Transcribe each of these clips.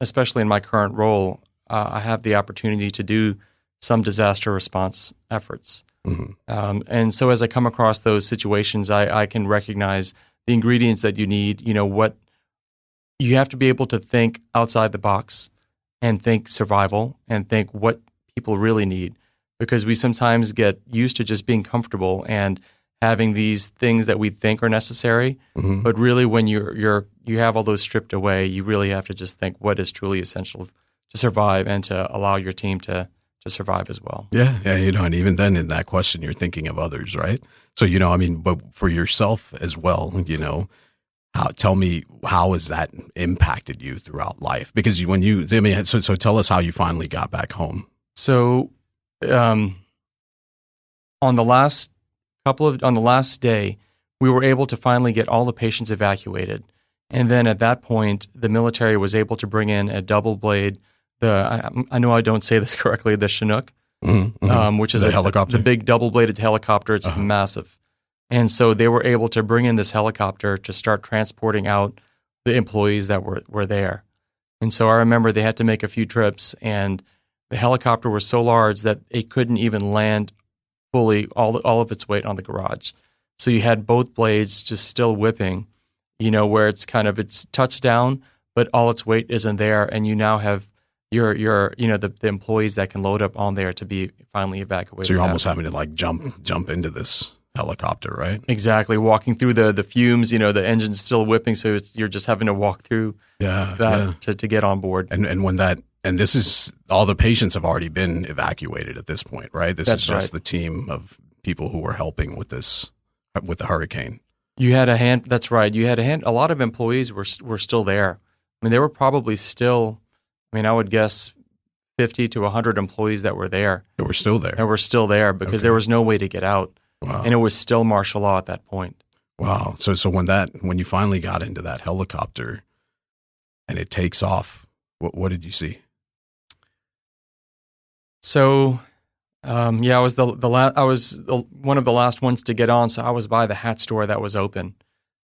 especially in my current role, I have the opportunity to do some disaster response efforts. And so as I come across those situations, I can recognize the ingredients that you need, what you have to be able to think outside the box and think survival and think what people really need, because we sometimes get used to just being comfortable and having these things that we think are necessary. But really when you have all those stripped away, you really have to just think what is truly essential to survive and to allow your team to survive as well. Yeah. And even then in that question, you're thinking of others, right? So, but for yourself as well, tell me, how has that impacted you throughout life? Because so tell us how you finally got back home. So, on the last day, we were able to finally get all the patients evacuated. And then at that point, the military was able to bring in a double blade, I know I don't say this correctly, the Chinook, which is the helicopter, the big double-bladed helicopter. It's massive. And so they were able to bring in this helicopter to start transporting out the employees that were there. And so I remember they had to make a few trips, and the helicopter was so large that it couldn't even land fully all of its weight on the garage. So you had both blades just still whipping, where it's touched down, but all its weight isn't there, and you now have the employees that can load up on there to be finally evacuated. So you're almost having to jump into this helicopter, right? Exactly. Walking through the fumes, the engine's still whipping. So you're just having to walk through to get on board. And this is, all the patients have already been evacuated at this point, right? That's is just right. The team of people who were helping with the hurricane. You had a hand. That's right. You had a hand. A lot of employees were still there. I mean, they were probably still, I would guess 50 to 100 employees that were there. They were still there. They were still there because there was no way to get out. Wow. And it was still martial law at that point. Wow. So when you finally got into that helicopter and it takes off, what did you see? So, I was I was one of the last ones to get on. So I was by the hat store that was open.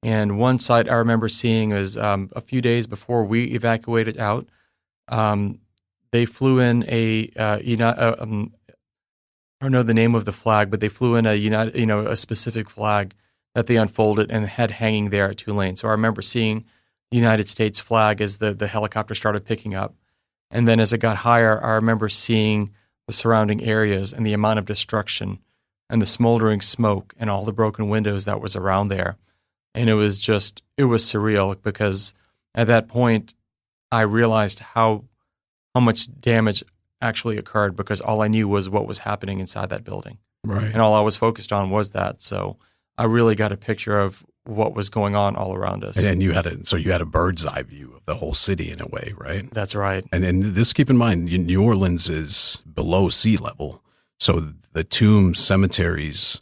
And one sight I remember seeing was a few days before we evacuated out. They flew in I don't know the name of the flag, but they flew in a specific flag that they unfolded and had hanging there at Tulane. So I remember seeing the United States flag as the helicopter started picking up. And then as it got higher, I remember seeing the surrounding areas and the amount of destruction and the smoldering smoke and all the broken windows that was around there. And it was surreal, because at that point I realized how much damage actually occurred, because all I knew was what was happening inside that building. Right. And all I was focused on was that. So I really got a picture of what was going on all around us. And you had a bird's eye view of the whole city in a way, right? That's right. And this, keep in mind, New Orleans is below sea level. So the tombs, cemeteries,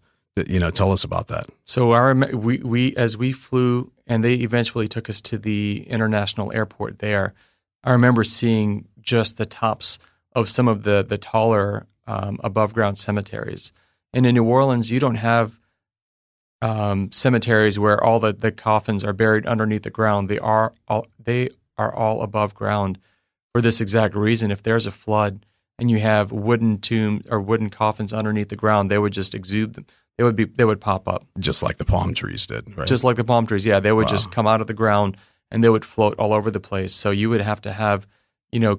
tell us about that. So as we flew, and they eventually took us to the international airport there, I remember seeing just the tops of some of the taller above ground cemeteries. And in New Orleans, you don't have cemeteries where all the coffins are buried underneath the ground. They are all above ground for this exact reason. If there's a flood and you have wooden tomb or wooden coffins underneath the ground, they would just exude them. They would pop up. Just like the palm trees did, right? Just like the palm trees, yeah. They would just come out of the ground and they would float all over the place. So you would have to have,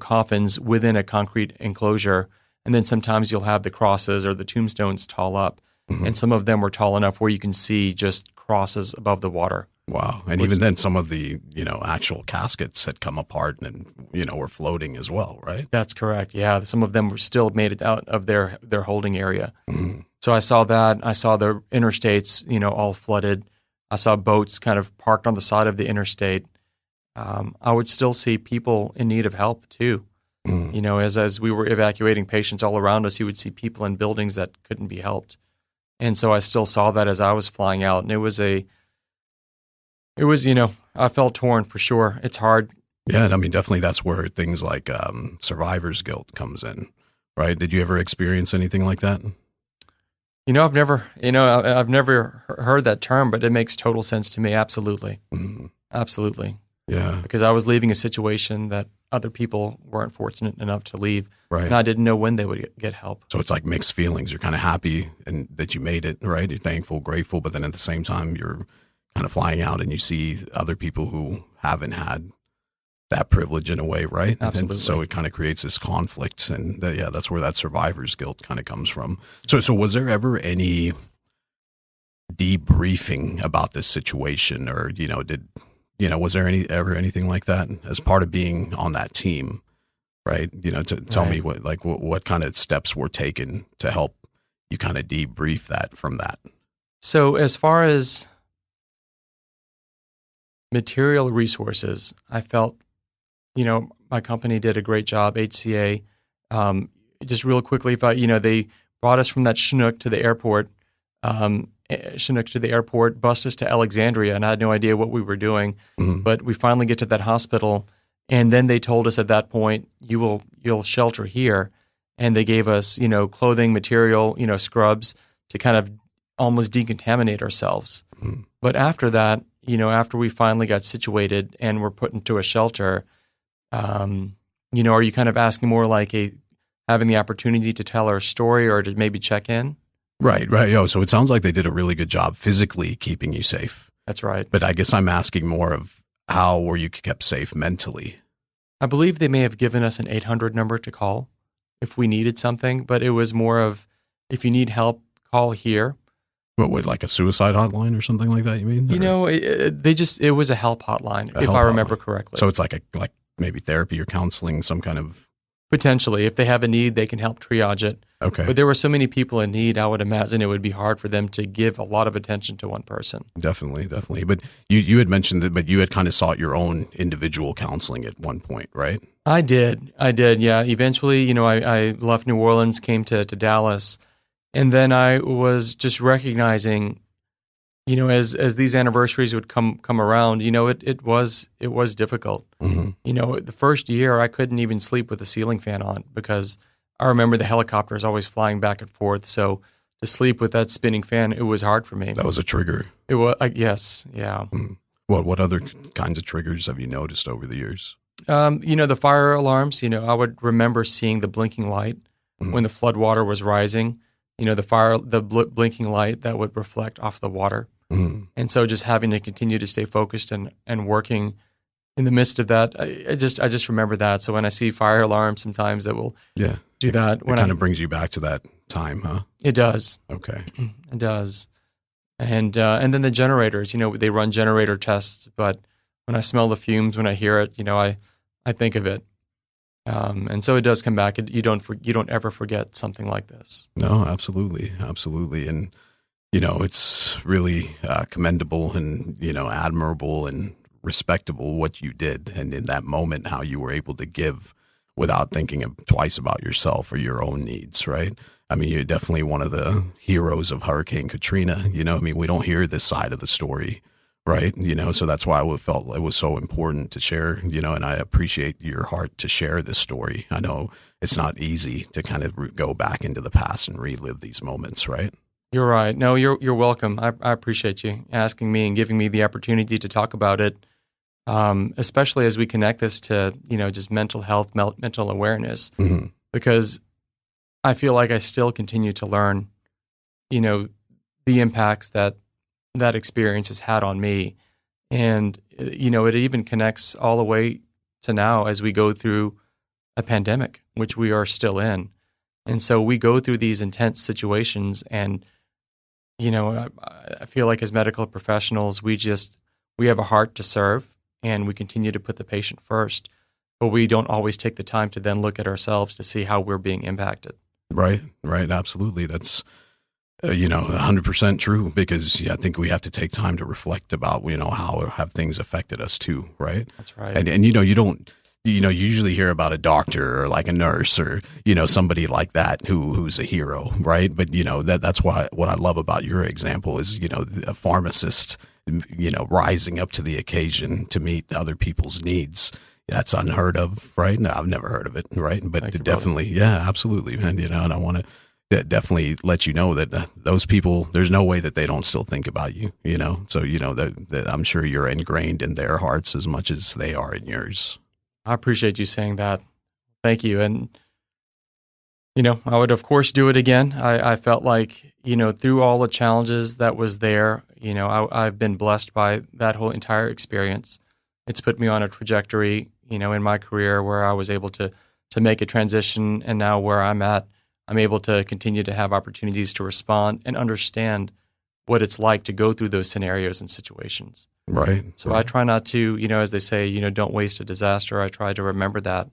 coffins within a concrete enclosure. And then sometimes you'll have the crosses or the tombstones tall up. Mm-hmm. And some of them were tall enough where you can see just crosses above the water. Wow. And even then some of the, actual caskets had come apart and, were floating as well, right? That's correct. Yeah. Some of them were still made it out of their holding area. Mm-hmm. So I saw that. I saw the interstates, all flooded. I saw boats kind of parked on the side of the interstate. I would still see people in need of help too. Mm. As we were evacuating patients all around us, you would see people in buildings that couldn't be helped. And so I still saw that as I was flying out. And it was, I felt torn for sure. It's hard. Yeah. I mean, definitely that's where things like survivor's guilt comes in, right? Did you ever experience anything like that? I've never heard that term, but it makes total sense to me. Absolutely. Mm-hmm. Absolutely. Yeah. because I was leaving a situation that other people weren't fortunate enough to leave. Right. And I didn't know when they would get help. So it's like mixed feelings. You're kind of happy and that you made it, right? You're thankful, grateful, but then at the same time, you're kind of flying out and you see other people who haven't had that privilege in a way, right? Absolutely. And so it kind of creates this conflict, and that's where that survivor's guilt kind of comes from. So was there ever any debriefing about this situation, or was there ever anything like that as part of being on that team, right? To tell me what kind of steps were taken to help you kind of debrief that from that. So as far as material resources, I felt, my company did a great job, HCA. Just real quickly, they brought us from that Chinook to the airport, bused us to Alexandria, and I had no idea what we were doing. Mm-hmm. But we finally get to that hospital, and then they told us at that point, you'll shelter here. And they gave us, clothing, material, scrubs to kind of almost decontaminate ourselves. Mm-hmm. But after that, after we finally got situated and were put into a shelter, are you kind of asking more like having the opportunity to tell our story or to maybe check in? Right. So it sounds like they did a really good job physically keeping you safe. That's right. But I guess I'm asking more of how were you kept safe mentally? I believe they may have given us an 800 number to call if we needed something, but it was more of, if you need help, call here. What, with like a suicide hotline or something like that, you mean? It was a help hotline, if I remember correctly. So it's like maybe therapy or counseling, some kind of... Potentially. If they have a need, they can help triage it. Okay. But there were so many people in need, I would imagine it would be hard for them to give a lot of attention to one person. Definitely. But you had mentioned that, but you had kind of sought your own individual counseling at one point, right? I did. Yeah. Eventually, I left New Orleans, came to Dallas, and then I was just recognizing, as these anniversaries would come around, it was difficult. Mm-hmm. The first year I couldn't even sleep with the ceiling fan on because I remember the helicopters always flying back and forth. So to sleep with that spinning fan, it was hard for me. That was a trigger. It was, yes, yeah. Mm. What other kinds of triggers have you noticed over the years? The fire alarms. I would remember seeing the blinking light when the flood water was rising. The blinking light that would reflect off the water. Mm-hmm. And so just having to continue to stay focused and working in the midst of that, I just remember that. So when I see fire alarms sometimes that will do that. It kind of brings you back to that time, huh? It does. Okay. It does. And then the generators, they run generator tests, but when I smell the fumes, when I hear it, I think of it. And so it does come back. You don't ever forget something like this. No, absolutely. And, it's really commendable and, admirable and respectable what you did. And in that moment, how you were able to give without thinking twice about yourself or your own needs, right? I mean, you're definitely one of the heroes of Hurricane Katrina. We don't hear this side of the story, right? So that's why I felt it was so important to share, and I appreciate your heart to share this story. I know it's not easy to kind of go back into the past and relive these moments, right? You're right. No, you're welcome. I appreciate you asking me and giving me the opportunity to talk about it, especially as we connect this to, just mental health, mental awareness, because I feel like I still continue to learn, the impacts that experience has had on me. And, it even connects all the way to now as we go through a pandemic, which we are still in. And so we go through these intense situations and, I feel like as medical professionals, we have a heart to serve and we continue to put the patient first, but we don't always take the time to then look at ourselves to see how we're being impacted. Right. Absolutely. That's, 100% true, because I think we have to take time to reflect about, how have things affected us too. Right. That's right. And you don't, you usually hear about a doctor or like a nurse or, somebody like that who's a hero. Right. But, that's why what I love about your example is, a pharmacist, rising up to the occasion to meet other people's needs. That's unheard of, right? No, I've never heard of it, right? But Thank you, definitely, brother. yeah, absolutely, man. And I want to, definitely let you know that those people, there's no way that they don't still think about you, So, that I'm sure you're ingrained in their hearts as much as they are in yours. I appreciate you saying that. Thank you. And, I would, of course, do it again. I felt like, through all the challenges that was there, I've been blessed by that whole entire experience. It's put me on a trajectory, in my career where I was able to make a transition. And now where I'm at, I'm able to continue to have opportunities to respond and understand what it's like to go through those scenarios and situations. Right. So I try not to, as they say, don't waste a disaster. I try to remember that.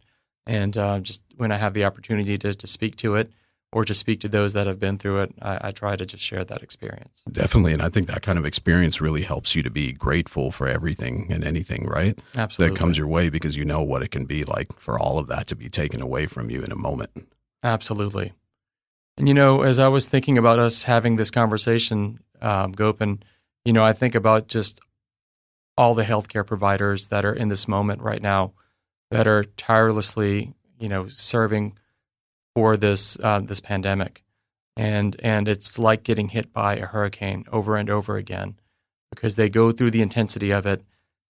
And just when I have the opportunity to speak to it or to speak to those that have been through it, I try to just share that experience. Definitely. And I think that kind of experience really helps you to be grateful for everything and anything, right? Absolutely. That comes your way because you know what it can be like for all of that to be taken away from you in a moment. Absolutely. And, as I was thinking about us having this conversation, Gopin, I think about just all the healthcare providers that are in this moment right now that are tirelessly, serving for this pandemic. And it's like getting hit by a hurricane over and over again because they go through the intensity of it,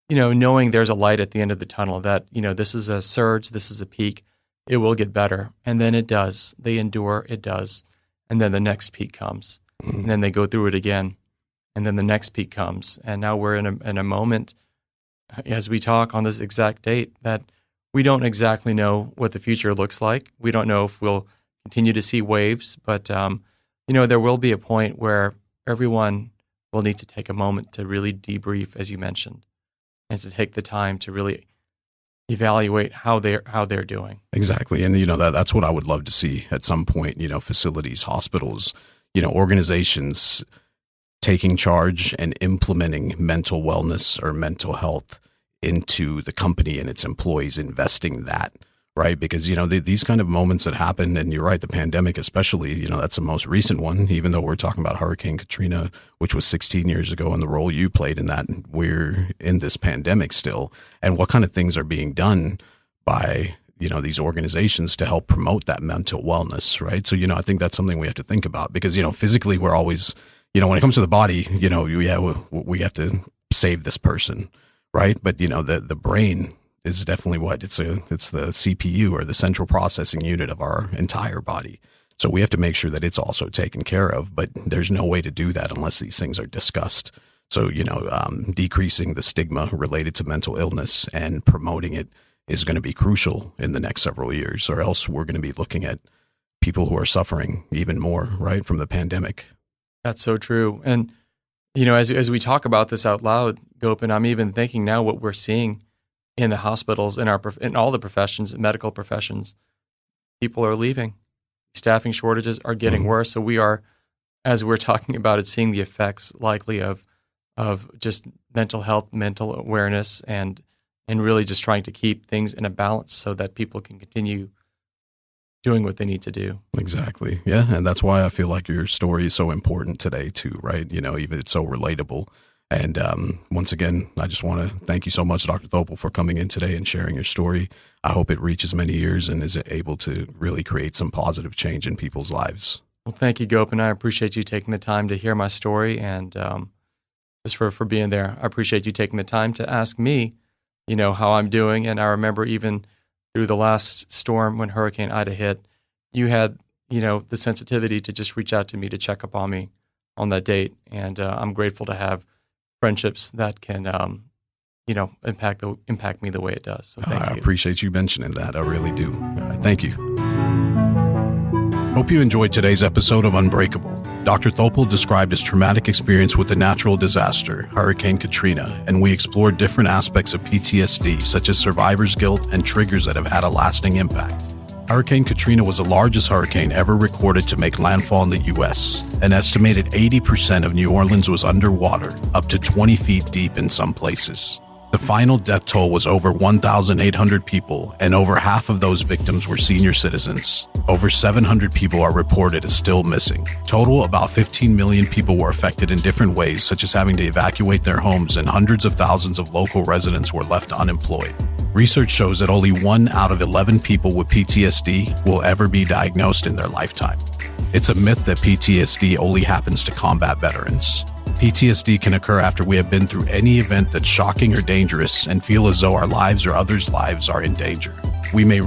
knowing there's a light at the end of the tunnel that, this is a surge, this is a peak. It will get better. And then it does. They endure, it does. And then the next peak comes. Mm-hmm. And then they go through it again. And then the next peak comes. And now we're in a moment, as we talk on this exact date, that we don't exactly know what the future looks like. We don't know if we'll continue to see waves. But, there will be a point where everyone will need to take a moment to really debrief, as you mentioned, and to take the time to really evaluate how they're doing. Exactly. And, that's what I would love to see at some point, facilities, hospitals, organizations taking charge and implementing mental wellness or mental health into the company and its employees, investing that, right? Because, these kind of moments that happen, and you're right, the pandemic especially, that's the most recent one, even though we're talking about Hurricane Katrina, which was 16 years ago, and the role you played in that, we're in this pandemic still, and what kind of things are being done by, these organizations to help promote that mental wellness, right? So, I think that's something we have to think about because, physically we're always, when it comes to the body, we have to save this person, right? But, the brain is definitely it's the CPU or the central processing unit of our entire body. So we have to make sure that it's also taken care of, but there's no way to do that unless these things are discussed. So, decreasing the stigma related to mental illness and promoting it is going to be crucial in the next several years, or else we're going to be looking at people who are suffering even more, right, from the pandemic. That's so true. And, as we talk about this out loud, Gopin, I'm even thinking now what we're seeing in the hospitals, in all the professions, medical professions, people are leaving. Staffing shortages are getting worse. So we are, as we're talking about it, seeing the effects likely of just mental health, mental awareness, and really just trying to keep things in a balance so that people can continue doing what they need to do. Exactly. Yeah. And that's why I feel like your story is so important today too, right? Even it's so relatable. And once again, I just want to thank you so much, Dr. Thoppil, for coming in today and sharing your story. I hope it reaches many ears and is able to really create some positive change in people's lives. Well, thank you, Gopin. I appreciate you taking the time to hear my story and just for being there. I appreciate you taking the time to ask me, how I'm doing. And I remember even through the last storm when Hurricane Ida hit, you had, the sensitivity to just reach out to me to check up on me on that date. And I'm grateful to have friendships that can, impact me the way it does. So thank you. I appreciate you mentioning that. I really do. Thank you. Hope you enjoyed today's episode of Unbreakable. Dr. Thoppil described his traumatic experience with the natural disaster, Hurricane Katrina, and we explored different aspects of PTSD, such as survivor's guilt and triggers that have had a lasting impact. Hurricane Katrina was the largest hurricane ever recorded to make landfall in the U.S. An estimated 80% of New Orleans was underwater, up to 20 feet deep in some places. The final death toll was over 1,800 people, and over half of those victims were senior citizens. Over 700 people are reported as still missing. Total, about 15 million people were affected in different ways, such as having to evacuate their homes, and hundreds of thousands of local residents were left unemployed. Research shows that only 1 out of 11 people with PTSD will ever be diagnosed in their lifetime. It's a myth that PTSD only happens to combat veterans. PTSD can occur after we have been through any event that's shocking or dangerous and feel as though our lives or others' lives are in danger. We may